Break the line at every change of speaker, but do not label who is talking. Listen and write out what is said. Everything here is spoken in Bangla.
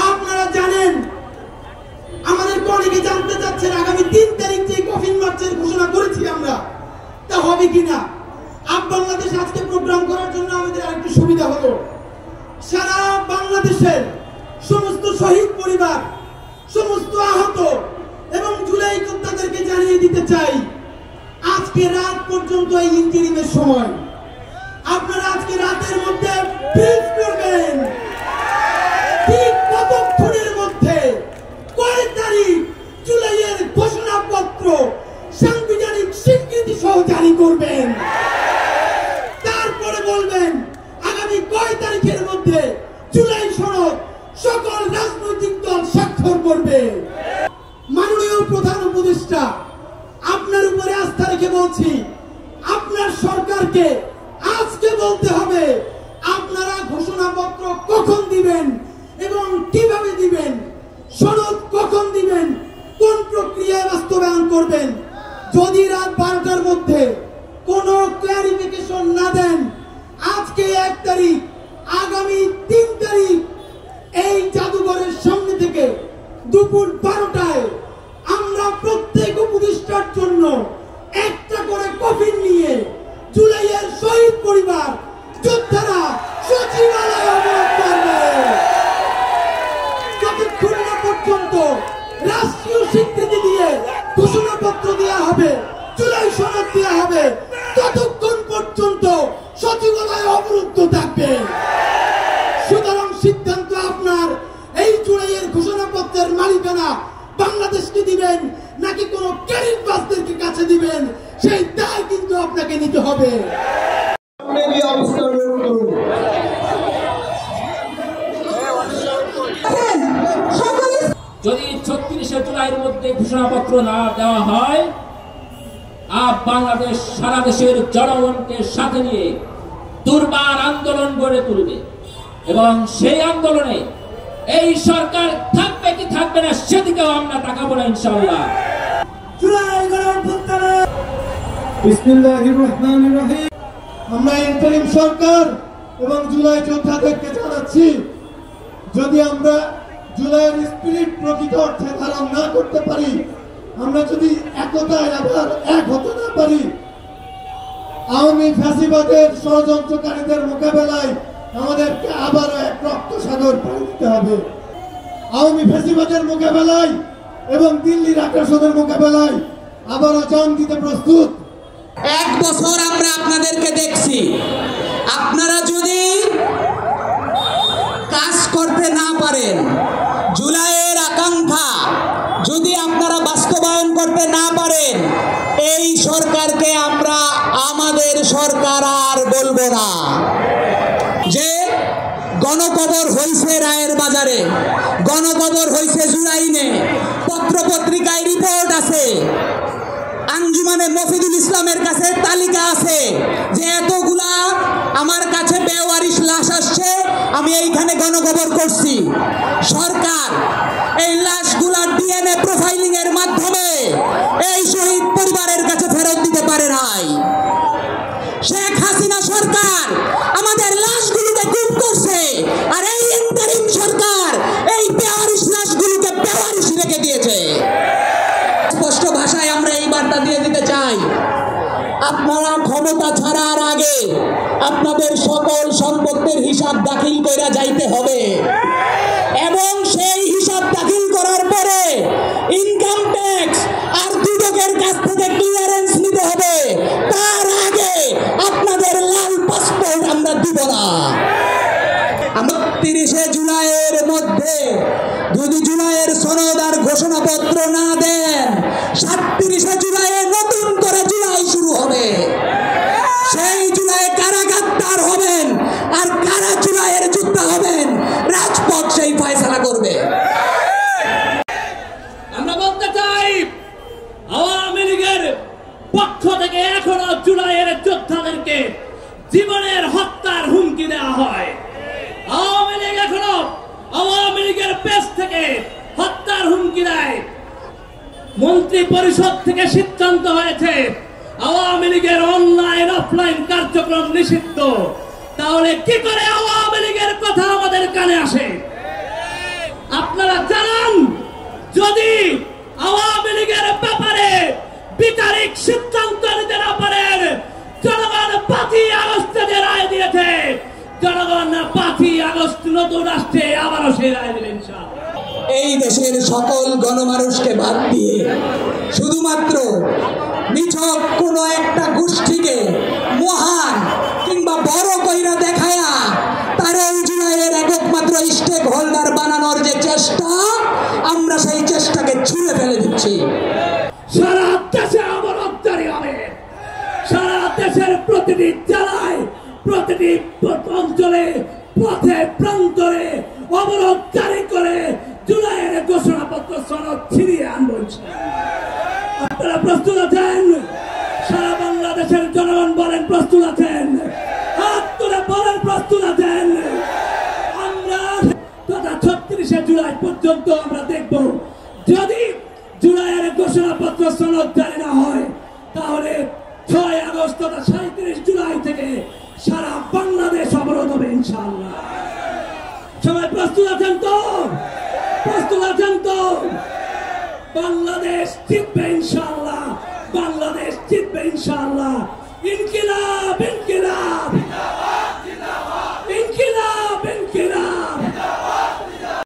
আপনারা জানেন, আমাদের অনেকে জানতে চাচ্ছেন আগামী 3 তারিখ যে কফিন মার্চের ঘোষণা করেছি আমরা, তা হবে কিনা। বাংলাদেশ আজকে প্রোগ্রাম করার জন্য আমাদের আরেকটু সুবিধা হলো, সারা বাংলাদেশের সমস্ত শহীদ পরিবার, সমস্ত আহত এবং জুলাই যোদ্ধাদেরকে জানিয়ে দিতে চাই, আজকে রাত পর্যন্ত এই ইন্টারিমের সময়। আপনারা আজকে রাতের মধ্যে ব্রিফ করবেন ঠিক কতক্ষণের মধ্যে কয় তারিখ জুলাইয়ের ঘোষণাপত্র সাংবিধানিক স্বীকৃতি সহ জারি করবেন। তারপরে বলবেন আগামী কয় তারিখের মধ্যে জুলাই সনদ সকল রাজনৈতিক দল স্বাক্ষর করবে। মাননীয় প্রধান উপদেষ্টা, আপনার উপরে আস্থা রেখে বলছি, আপনার সরকারকে আজকে বলতে হবে আপনারা ঘোষণাপত্র কখন দিবেন এবং কিভাবে দিবেন, সনদ কখন দিবেন, কোন প্রক্রিয়ায় বাস্তবায়ন করবেন। যদি রাত 12টার মধ্যে কোনো ক্লারিফিকেশন না দেন, আজকে 1 তারিখ, আগামী 3 তারিখ এই জাদুঘরের সামনে থেকে দুপুর 12টায় আমরা প্রত্যেক উপদেষ্টার জন্য একটা করে কফিন নিয়ে জুলাইয়ের শহীদ পরিবার, যোদ্ধারা সচিবালয়ে অবরোধ করবে। যতক্ষণ না পর্যন্ত রাষ্ট্রীয় স্বীকৃতি দিয়ে ঘোষণাপত্র দেওয়া হবে, জুলাই সনদ দেওয়া হবে, ততক্ষণ পর্যন্ত সচিবালয় অবরুদ্ধ থাকবে। সুতরাং সিদ্ধান্ত আপনার, এই জুলাইয়ের ঘোষণাপত্রের মালিকানা বাংলাদেশকে দিবেন নাকি কোন ক্যারিট বাসদেরকে কাছে দিবেন, সেই দায় কিন্তু আপনাকে নিতে হবে।
যদি 36শে জুলাইয়ের মধ্যে ঘোষণাপত্র না দেওয়া হয়, বাংলাদেশ সারা দেশের জনগণকে সাথে নিয়ে দুর্বার আন্দোলন গড়ে তুলবে এবং সেই আন্দোলনে এই সরকার থাকবে কি থাকবে না সেদিকেও আমরা তাকাবো না ইনশাআল্লাহ।
বিসমিল্লাহির রহমানির রহিম। আমরা ইন্টারিম সরকার এবং জুলাই যোদ্ধাদেরকে জানাচ্ছি, যদি আমরা জুলাইয়ের স্পিরিট প্রকৃত অর্থে ধারণ না করতে পারি, আমরা যদি একতায় আবার এক হতে না পারি, আওয়ামী ফ্যাসিবাদের ষড়যন্ত্রকারীদের মোকাবেলায় আমাদেরকে আবারও এক রক্তসাগর পাড়ি দিতে হবে। আওয়ামী ফ্যাসিবাদের মোকাবেলায় এবং দিল্লির আগ্রাসনের মোকাবেলায় আবারও জান দিতে প্রস্তুত।
1 বছর আমরা আপনাদেরকে দেখছি, আপনারা যদি কাজ করতে না পারেন, জুলাইয়ের আকাঙ্ক্ষা যদি আপনারা বাস্তবায়ন করতে না পারেন, এই সরকারকে আমরা আমাদের সরকার আর বলবো না। যে গণকবর হয়েছে রায়ের বাজারে, গণকবর হয়েছে জুলাইনে, পত্রপত্রিকায় রিপোর্ট আছে, আঞ্জুমানে মফিদুল ইসলামের কাছে তালিকা আছে যে এতগুলা আমার কাছে বেওয়ারিশ লাশ আসছে, আমি এইখানে গণকবর করছি। সরকার এই লাশগুলার ডিএনএ প্রোফাইলিং এর মাধ্যমে এই শহীদ পরিবারের কাছে ফেরত দিতে পারে নাই। শেখ হাসিনা সরকার আমাদের লাশগুলোকে গুম করছে, আর এই ইন্টারিম সরকার এই বেওয়ারিশ লাশগুলোকে বেওয়ারিশ রেখে দিয়েছে। স্পষ্ট ভাষায় আমরা এই বার্তা দিয়ে দিতে চাই, আপনারা ক্ষমতা ছাড়ার আগে আপনাদের সকল সম্পত্তির হিসাব দাখিল করে যাইতে হবে এবং সেই হিসাব দাখিল করার পরে ইনকাম ট্যাক্স আর দুদকের কাছ থেকে ক্লিয়ারেন্স নিতে হবে। তার আগে আপনাদের লাল পাসপোর্ট আমরা দিব না। 30শে জুলাইয়ের মধ্যে যদি জুলাইয়ের সনদ আর ঘোষণাপত্র না দেন, 37শে জুলাইয়ে নতুন করে জুলাই শুরু হবে। সেই জুলাই কারা গাদ্দার হবেন আর কারা জুলাইয়ের যোদ্ধা হবেন, রাজপথ সেই ফয়সালা করবে।
আমরা বলতে চাই, আওয়ামী লীগের পক্ষ থেকে এখনো জুলাইয়ের যোদ্ধাদেরকে জীবনের হত্যার হুমকি দেওয়া হয়। আওয়ামী লীগ এখনো আওয়ামী লীগের পেজ থেকে হত্যার হুমকি দেয়। মন্ত্রী পরিষদ থেকে সিদ্ধান্ত হয়েছে আওয়ামী লীগের অনলাইন অফলাইন কার্যক্রম নিষিদ্ধ। তাহলে কি করে আওয়ামী লীগের কথা আমাদের কানে আসে? আপনারা জানান, যদি আওয়ামী লীগের ব্যাপারে বিচারিক সিদ্ধান্ত নিতে না পারেন, জনগণ 5 আগস্টে যে রায় দিয়েছে, জনগণ 5 আগস্ট নতুন রাষ্ট্রে আবারও সেই রায় দিলেন।
এই দেশের সকল গণমানুষকে বাদ দিয়ে শুধুমাত্র নিছক কোনো একটা গোষ্ঠীকে মহান কিংবা বড় কইরা দেখায়া তার এই জুলাইয়ের একমাত্র স্টেক হোল্ডার বানানোর যে চেষ্টা, আমরা সেই চেষ্টাকে ছুঁড়ে ফেলে দিচ্ছি।
সারা দেশে অবরোধকারী হবে, সারা দেশের প্রতিটি জেলায়, প্রতিটি অঞ্চলে, পথে প্রান্তরে অবরোধ জারি করে জুলাইয়ের ঘোষণাপত্র সনদ ছিনিয়ে আনবো। আপনারা প্রস্তুত আছেন? সারা বাংলাদেশের জনগণ বলেন প্রস্তুত আছেন? হাত তুলে বলেন প্রস্তুত আছেন? আমরা তথা 36শে জুলাই পর্যন্ত আমরা দেখব, যদি জুলাইয়ের ঘোষণাপত্র সনদ জারি না হয়, তাহলে 6 আগস্ট তথা 37 জুলাই থেকে সারা বাংলাদেশ অবরোধ হবে ইনশাআল্লাহ। সবাই প্রস্তুত আছেন তো? প্রস্তুত আছেন তো? বাংলাদেশ জিতবে ইনশাআল্লাহ, বাংলাদেশ জিতবে ইনশাআল্লাহ। ইনকিলাব, ইনকিলাব।